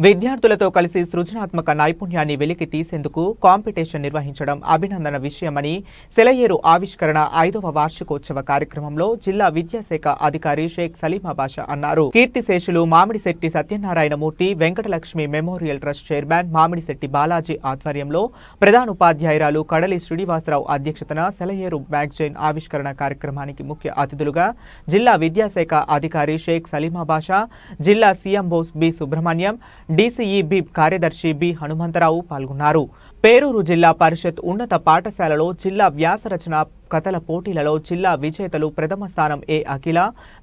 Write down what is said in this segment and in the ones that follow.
విద్యార్థులతో కలిసి సృజనాత్మక నైపుణ్యాన్ని వెలికి తీసేందుకు కాంపిటీషన్ నిర్వహించడం అభినందన విషయమని సెలయేరు ఆవిష్కరణ 5వ వార్షికోత్సవ కార్యక్రమంలో జిల్లా విద్యాశాఖ అధికారి షేక్ సలీమా బాషా అన్నారు. కీర్తిశేషులు Mamidisetti Satyanarayana Murthy Venkatalakshmi memorial trust chairman Mamidisetti Balaji ఆధ్వర్యంలో ప్రధానోపాధ్యాయురాలు కడలి శ్రీనివాసరావు అధ్యక్షతన సెలయేరు మ్యాగజైన్ ఆవిష్కరణ కార్యక్రమానికి ముఖ్య అతిథులుగా జిల్లా విద్యాశాఖ అధికారి షేక్ సలీమా బాషా, జిల్లా సీఎంఓ బి సుబ్రహ్మణ్యం, డీసీఈబీ కార్యదర్శి బి హనుమంతరావు పాల్గొన్నారు. పేరూరు జిల్లా పరిషత్ ఉన్నత పాఠశాలలో జిల్లా వ్యాసరచన కథల పోటీలలో జిల్లా విజేతలు ప్రథమ స్థానం ఏ అఖిల,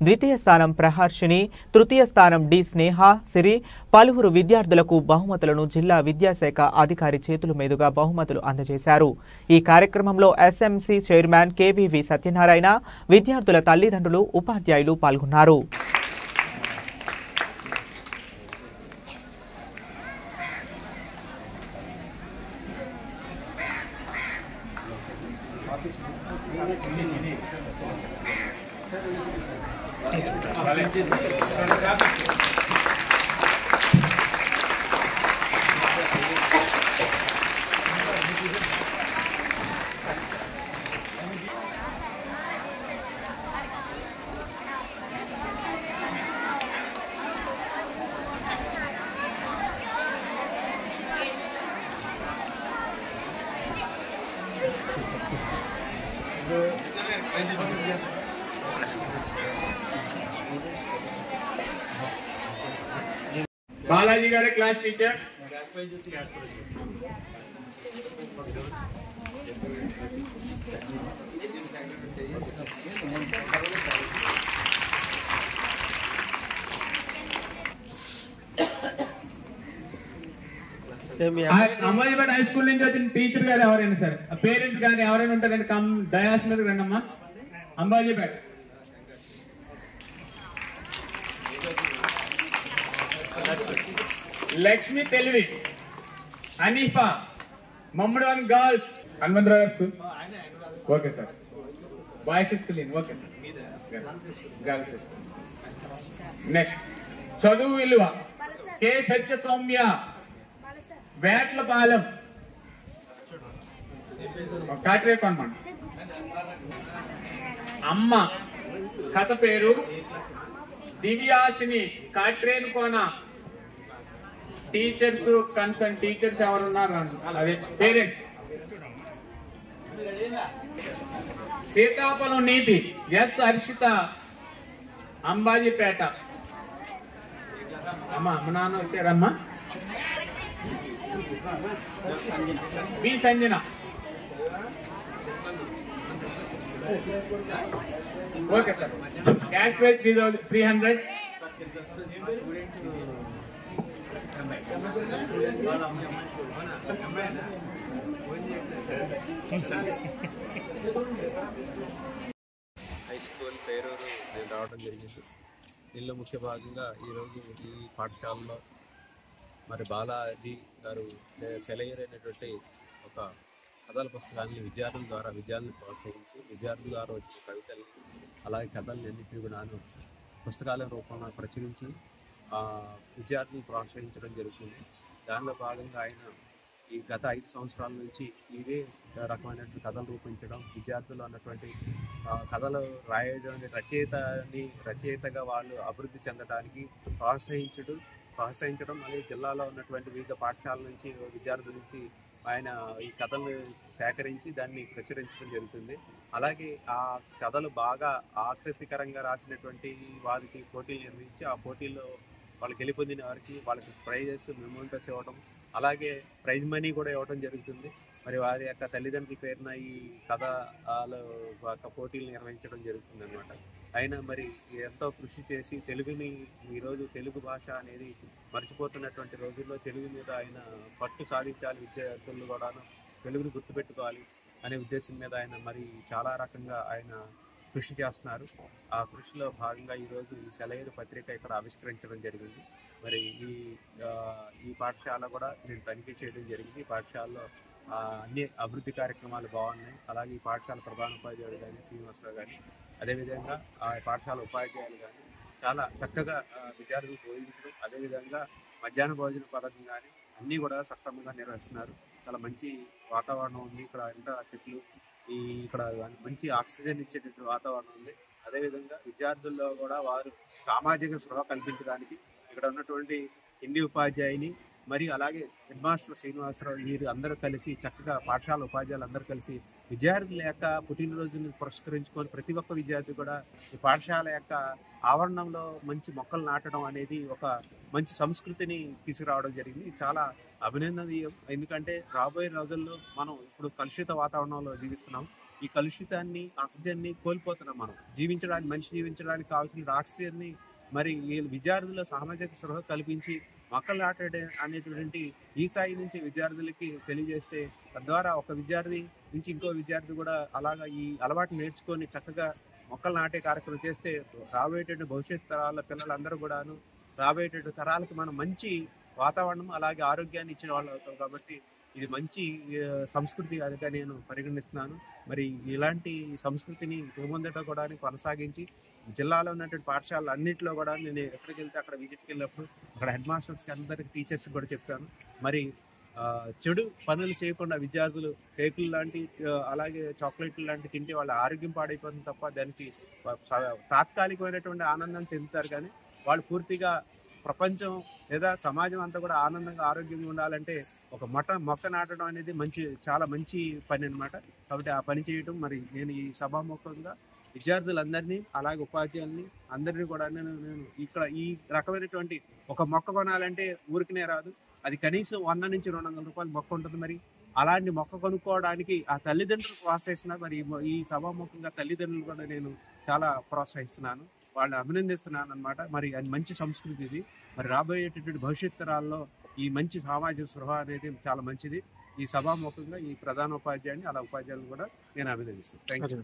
ద్వితీయ స్థానం ప్రహర్షిని, తృతీయ స్థానం డి స్నేహ సిరి. పలువురు విద్యార్థులకు బహుమతులను జిల్లా విద్యాశాఖ అధికారి చేతుల మీదుగా బహుమతులు అందజేశారు. ఈ కార్యక్రమంలో ఎస్ఎంసీ చైర్మన్ కేవీవి సత్యనారాయణ, విద్యార్థుల తల్లిదండ్రులు, ఉపాధ్యాయులు పాల్గొన్నారు. बालाजी गारे class teacher Ambajipeta high school నుంచి వచ్చిన టీచర్ గారు ఎవరైనా సరే పేరెంట్స్ కానీ ఎవరైనా ఉంటారండి కమ్ డయాస్ మీద రండమ్మా. అంబాజీపేట లక్ష్మి తెలివి, హనీఫా, మమ్మడవన్ గర్ల్స్, హనుమంతరావు గారు school okay sir, boys school okay sir, girls school. Next చదువు విలువ కె సత్య సౌమ్య, వేట్లపాలెం కాట్రేకొండ. అమ్మ కథ పేరు దివ్యాసిని, కాట్రేనుకోన. టీచర్స్ కన్సర్న్ టీచర్స్ ఎవరున్నారు అదే పేరెంట్స్. సీతాఫలం నీతి ఎస్ హర్షిత, అంబాజీపేట. అమ్మా అమ్మ నాన్న వచ్చారమ్మా. B Sanjana okay sir. Cash prize 300. High school Peruru నేను రావడం జరిగింది. దీనిలో ముఖ్య భాగంగా ఈరోజు ఈ పాఠశాలలో మరి బాలాజీ గారు సెలయేరు అనేటువంటి ఒక కథల పుస్తకాన్ని విద్యార్థుల ద్వారా విద్యార్థులను ప్రోత్సహించి విద్యార్థుల ద్వారా వచ్చిన కవితల్ని అలాగే కథల్ని అన్నింటినీ కూడా పుస్తకాల రూపంలో ప్రచురించి విద్యార్థులను ప్రోత్సహించడం జరుగుతుంది. దానిలో భాగంగా ఆయన ఈ గత 5 సంవత్సరాల నుంచి ఇదే రకమైనటువంటి కథలు రూపించడం, విద్యార్థులు అన్నటువంటి కథలు రాయడం, రచయితగా వాళ్ళు అభివృద్ధి చెందడానికి ప్రోత్సహించడం అలాగే జిల్లాలో ఉన్నటువంటి వివిధ పాఠశాలల నుంచి విద్యార్థుల నుంచి ఆయన ఈ కథలను సేకరించి దాన్ని ప్రచురించడం జరుగుతుంది. అలాగే ఆ కథలు బాగా ఆసక్తికరంగా రాసినటువంటి వారికి పోటీలు నిర్వహించి ఆ పోటీల్లో వాళ్ళు గెలుపొందిన వారికి వాళ్ళకి ప్రైజెస్, మెమోంటోస్ ఇవ్వడం, అలాగే ప్రైజ్ మనీ కూడా ఇవ్వడం జరుగుతుంది. మరి వారి యొక్క తల్లిదండ్రుల పేరున ఈ కథల పోటీలు నిర్వహించడం జరుగుతుంది అన్నమాట. ఆయన మరి ఎంతో కృషి చేసి తెలుగుని ఈరోజు తెలుగు భాష అనేది మర్చిపోతున్నటువంటి రోజుల్లో తెలుగు మీద ఆయన పట్టు సాధించాలి, విద్యార్థులు కూడా తెలుగుని గుర్తుపెట్టుకోవాలి అనే ఉద్దేశం మీద ఆయన మరి చాలా రకంగా ఆయన కృషి చేస్తున్నారు. ఆ కృషిలో భాగంగా ఈరోజు ఈ సెలయేరు పత్రిక ఇక్కడ ఆవిష్కరించడం జరిగింది. మరి ఈ పాఠశాల కూడా నేను తనిఖీ చేయడం జరిగింది. ఈ పాఠశాలలో అన్ని అభివృద్ధి కార్యక్రమాలు బాగున్నాయి. అలాగే ఈ పాఠశాల ప్రధానోపాధ్యాయుడు కానీ శ్రీనివాసరావు కానీ అదేవిధంగా ఆ పాఠశాల ఉపాధ్యాయులు కానీ చాలా చక్కగా విద్యార్థులు బోధించడం, అదేవిధంగా మధ్యాహ్న భోజన పథకం కానీ అన్నీ కూడా సక్రమంగా నిర్వహిస్తున్నారు. చాలా మంచి వాతావరణం ఉంది ఇక్కడ, ఎంత చెట్లు ఇక్కడ మంచి ఆక్సిజన్ ఇచ్చేటువంటి వాతావరణం ఉంది. అదేవిధంగా విద్యార్థుల్లో కూడా వారు సామాజిక స్పృహ కల్పించడానికి ఇక్కడ ఉన్నటువంటి హిందీ ఉపాధ్యాయుని మరియు అలాగే హెడ్ మాస్టర్ శ్రీనివాసరావు వీరు అందరూ కలిసి చక్కగా పాఠశాల ఉపాధ్యాయులు అందరూ కలిసి విద్యార్థుల యొక్క పుట్టినరోజును పురస్కరించుకొని ప్రతి ఒక్క విద్యార్థి కూడా ఈ పాఠశాల యొక్క ఆవరణంలో మంచి మొక్కలు నాటడం అనేది ఒక మంచి సంస్కృతిని తీసుకురావడం జరిగింది. చాలా అభినందనీయం. ఎందుకంటే రాబోయే రోజుల్లో మనం ఇప్పుడు కలుషిత వాతావరణంలో జీవిస్తున్నాం. ఈ కలుషితాన్ని ఆక్సిజన్ని కోల్పోతున్నాం. మనం మనిషి జీవించడానికి కావాల్సిన ఆక్సిజన్ని మరి ఈ విద్యార్థుల సామాజిక స్పృహ కల్పించి మొక్కలు నాటడం అనేటువంటి ఈ స్థాయి నుంచి విద్యార్థులకి తెలియజేస్తే తద్వారా ఒక విద్యార్థి నుంచి ఇంకో విద్యార్థి కూడా అలాగా ఈ అలవాటు నేర్చుకొని చక్కగా మొక్కలు నాటే కార్యక్రమం చేస్తే రాబోయేటువంటి భవిష్యత్ తరాల పిల్లలందరూ కూడాను రాబోయేటువంటి తరాలకు మనం మంచి వాతావరణం అలాగే ఆరోగ్యాన్ని ఇచ్చిన వాళ్ళు అవుతాం. కాబట్టి ఇది మంచి సంస్కృతి అదిగా నేను పరిగణిస్తున్నాను. మరి ఇలాంటి సంస్కృతిని ముందట కూడా కొనసాగించి జిల్లాలో ఉన్నటువంటి పాఠశాలలు అన్నింటిలో కూడా నేను ఎక్కడికి వెళ్తే అక్కడ విజిట్కి వెళ్ళినప్పుడు అక్కడ హెడ్ మాస్టర్స్కి అందరికి టీచర్స్కి కూడా చెప్తాను. మరి చెడు పనులు చేయకుండా విద్యార్థులు కేకులు లాంటి అలాగే చాక్లెట్లు లాంటి తింటే వాళ్ళ ఆరోగ్యం పాడైపోతుంది తప్ప దానికి తాత్కాలికమైనటువంటి ఆనందం చెందుతారు. కానీ వాళ్ళు పూర్తిగా ప్రపంచం లేదా సమాజం అంతా కూడా ఆనందంగా ఆరోగ్యంగా ఉండాలంటే ఒక మొక్క నాటడం అనేది చాలా మంచి పని అనమాట. కాబట్టి ఆ పని చేయడం మరి నేను ఈ సభాముఖంగా విద్యార్థులందరినీ అలాగే ఉపాధ్యాయుల్ని అందరినీ కూడా నేను ఇక్కడ ఈ రకమైనటువంటి ఒక మొక్క కొనాలంటే ఊరికనే రాదు. అది కనీసం 100 నుంచి 200 రూపాయలు మొక్క ఉంటుంది. మరి అలాంటి మొక్క కొనుక్కోవడానికి ఆ తల్లిదండ్రులు ప్రోత్సహిస్తున్నారు. మరి ఈ సభాముఖంగా తల్లిదండ్రులు కూడా నేను చాలా ప్రోత్సహిస్తున్నాను, వాళ్ళని అభినందిస్తున్నాను అనమాట. మరి అది మంచి సంస్కృతి ఇది. మరి రాబోయేటటువంటి భవిష్యత్ తరాల్లో ఈ మంచి సామాజిక స్పృహ అనేది చాలా మంచిది. ఈ సభాముఖంగా ఈ ప్రధాన ఉపాధ్యాయుని అలా ఉపాధ్యాయులను కూడా నేను అభినందిస్తాను. Thank you.